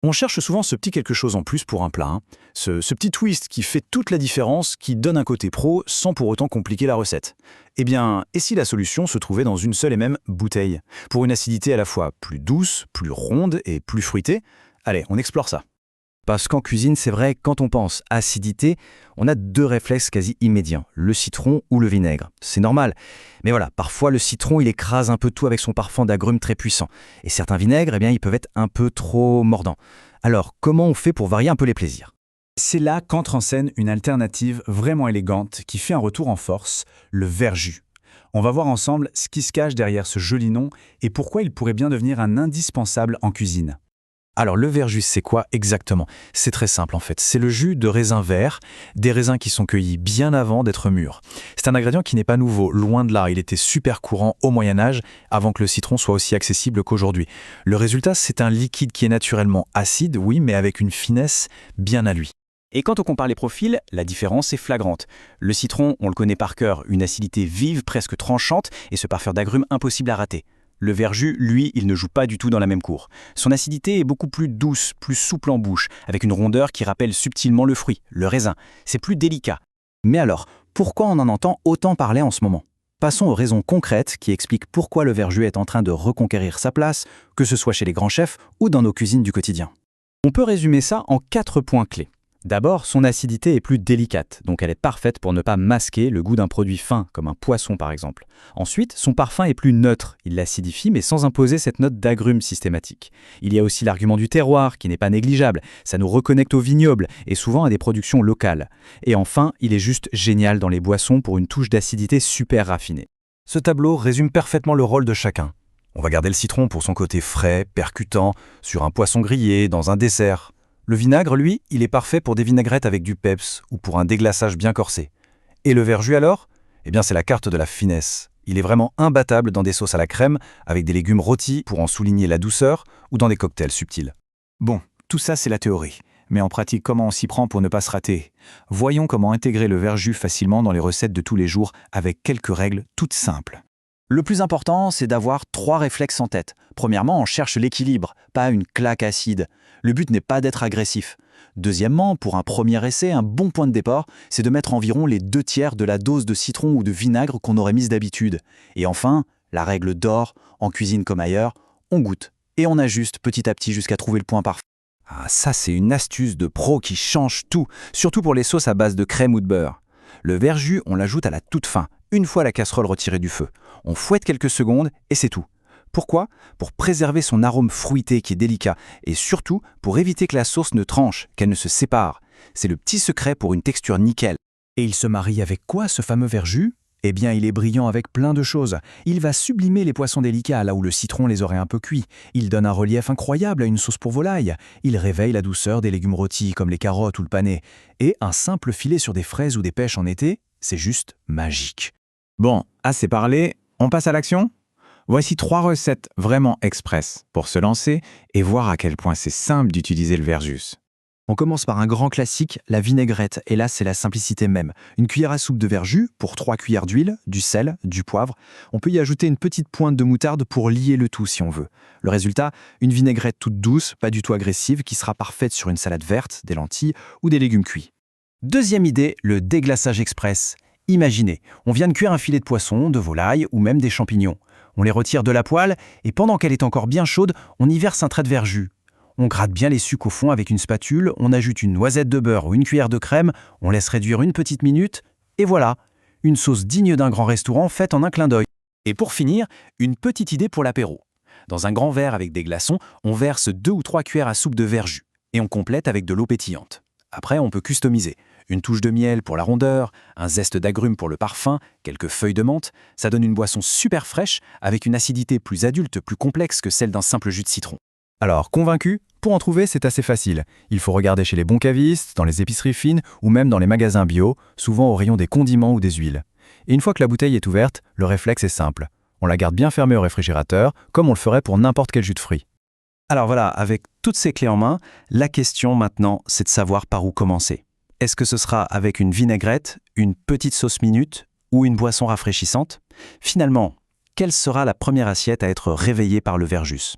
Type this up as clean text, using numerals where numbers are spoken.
On cherche souvent ce petit quelque chose en plus pour un plat, hein. Ce petit twist qui fait toute la différence, qui donne un côté pro sans pour autant compliquer la recette. Eh bien, et si la solution se trouvait dans une seule et même bouteille? Pour une acidité à la fois plus douce, plus ronde et plus fruitée? Allez, on explore ça. Parce qu'en cuisine, c'est vrai, quand on pense acidité, on a deux réflexes quasi immédiats, le citron ou le vinaigre. C'est normal. Mais voilà, parfois le citron, il écrase un peu tout avec son parfum d'agrumes très puissant. Et certains vinaigres, eh bien, ils peuvent être un peu trop mordants. Alors, comment on fait pour varier un peu les plaisirs? C'est là qu'entre en scène une alternative vraiment élégante qui fait un retour en force, le verjus. On va voir ensemble ce qui se cache derrière ce joli nom et pourquoi il pourrait bien devenir un indispensable en cuisine. Alors le verjus, c'est quoi exactement? C'est très simple en fait, c'est le jus de raisins verts, des raisins qui sont cueillis bien avant d'être mûrs. C'est un ingrédient qui n'est pas nouveau, loin de là, il était super courant au Moyen-Âge, avant que le citron soit aussi accessible qu'aujourd'hui. Le résultat, c'est un liquide qui est naturellement acide, oui, mais avec une finesse bien à lui. Et quand on compare les profils, la différence est flagrante. Le citron, on le connaît par cœur, une acidité vive, presque tranchante, et ce parfum d'agrumes impossible à rater. Le verjus, lui, il ne joue pas du tout dans la même cour. Son acidité est beaucoup plus douce, plus souple en bouche, avec une rondeur qui rappelle subtilement le fruit, le raisin. C'est plus délicat. Mais alors, pourquoi on en entend autant parler en ce moment? Passons aux raisons concrètes qui expliquent pourquoi le verjus est en train de reconquérir sa place, que ce soit chez les grands chefs ou dans nos cuisines du quotidien. On peut résumer ça en 4 points clés. D'abord, son acidité est plus délicate, donc elle est parfaite pour ne pas masquer le goût d'un produit fin, comme un poisson par exemple. Ensuite, son parfum est plus neutre, il l'acidifie mais sans imposer cette note d'agrumes systématique. Il y a aussi l'argument du terroir, qui n'est pas négligeable, ça nous reconnecte au vignoble et souvent à des productions locales. Et enfin, il est juste génial dans les boissons pour une touche d'acidité super raffinée. Ce tableau résume parfaitement le rôle de chacun. On va garder le citron pour son côté frais, percutant, sur un poisson grillé, dans un dessert. Le vinaigre, lui, il est parfait pour des vinaigrettes avec du peps ou pour un déglaçage bien corsé. Et le verjus alors? Eh bien c'est la carte de la finesse. Il est vraiment imbattable dans des sauces à la crème, avec des légumes rôtis pour en souligner la douceur, ou dans des cocktails subtils. Bon, tout ça c'est la théorie. Mais en pratique, comment on s'y prend pour ne pas se rater? Voyons comment intégrer le verjus facilement dans les recettes de tous les jours avec quelques règles toutes simples. Le plus important, c'est d'avoir 3 réflexes en tête. Premièrement, on cherche l'équilibre, pas une claque acide. Le but n'est pas d'être agressif. Deuxièmement, pour un premier essai, un bon point de départ, c'est de mettre environ les 2/3 de la dose de citron ou de vinaigre qu'on aurait mise d'habitude. Et enfin, la règle d'or, en cuisine comme ailleurs, on goûte et on ajuste petit à petit jusqu'à trouver le point parfait. Ah, ça c'est une astuce de pro qui change tout, surtout pour les sauces à base de crème ou de beurre. Le verjus, on l'ajoute à la toute fin, une fois la casserole retirée du feu. On fouette quelques secondes et c'est tout. Pourquoi? Pour préserver son arôme fruité qui est délicat et surtout pour éviter que la sauce ne tranche, qu'elle ne se sépare. C'est le petit secret pour une texture nickel. Et il se marie avec quoi ce fameux verjus? Eh bien, il est brillant avec plein de choses. Il va sublimer les poissons délicats là où le citron les aurait un peu cuits. Il donne un relief incroyable à une sauce pour volaille. Il réveille la douceur des légumes rôtis comme les carottes ou le panais. Et un simple filet sur des fraises ou des pêches en été, c'est juste magique. Bon, assez parlé, on passe à l'action? Voici 3 recettes vraiment express pour se lancer et voir à quel point c'est simple d'utiliser le verjus. On commence par un grand classique, la vinaigrette, et là c'est la simplicité même. Une cuillère à soupe de verjus pour 3 cuillères d'huile, du sel, du poivre. On peut y ajouter une petite pointe de moutarde pour lier le tout si on veut. Le résultat, une vinaigrette toute douce, pas du tout agressive, qui sera parfaite sur une salade verte, des lentilles ou des légumes cuits. Deuxième idée, le déglaçage express. Imaginez, on vient de cuire un filet de poisson, de volaille ou même des champignons. On les retire de la poêle et pendant qu'elle est encore bien chaude, on y verse un trait de verjus. On gratte bien les sucs au fond avec une spatule, on ajoute une noisette de beurre ou une cuillère de crème, on laisse réduire une petite minute, et voilà, une sauce digne d'un grand restaurant faite en un clin d'œil. Et pour finir, une petite idée pour l'apéro. Dans un grand verre avec des glaçons, on verse 2 ou 3 cuillères à soupe de verjus, et on complète avec de l'eau pétillante. Après, on peut customiser. Une touche de miel pour la rondeur, un zeste d'agrumes pour le parfum, quelques feuilles de menthe, ça donne une boisson super fraîche avec une acidité plus adulte, plus complexe que celle d'un simple jus de citron. Alors, convaincu? Pour en trouver, c'est assez facile. Il faut regarder chez les bons cavistes, dans les épiceries fines ou même dans les magasins bio, souvent au rayon des condiments ou des huiles. Et une fois que la bouteille est ouverte, le réflexe est simple. On la garde bien fermée au réfrigérateur, comme on le ferait pour n'importe quel jus de fruits. Alors voilà, avec toutes ces clés en main, la question maintenant, c'est de savoir par où commencer. Est-ce que ce sera avec une vinaigrette, une petite sauce minute ou une boisson rafraîchissante? Finalement, quelle sera la première assiette à être réveillée par le verjus?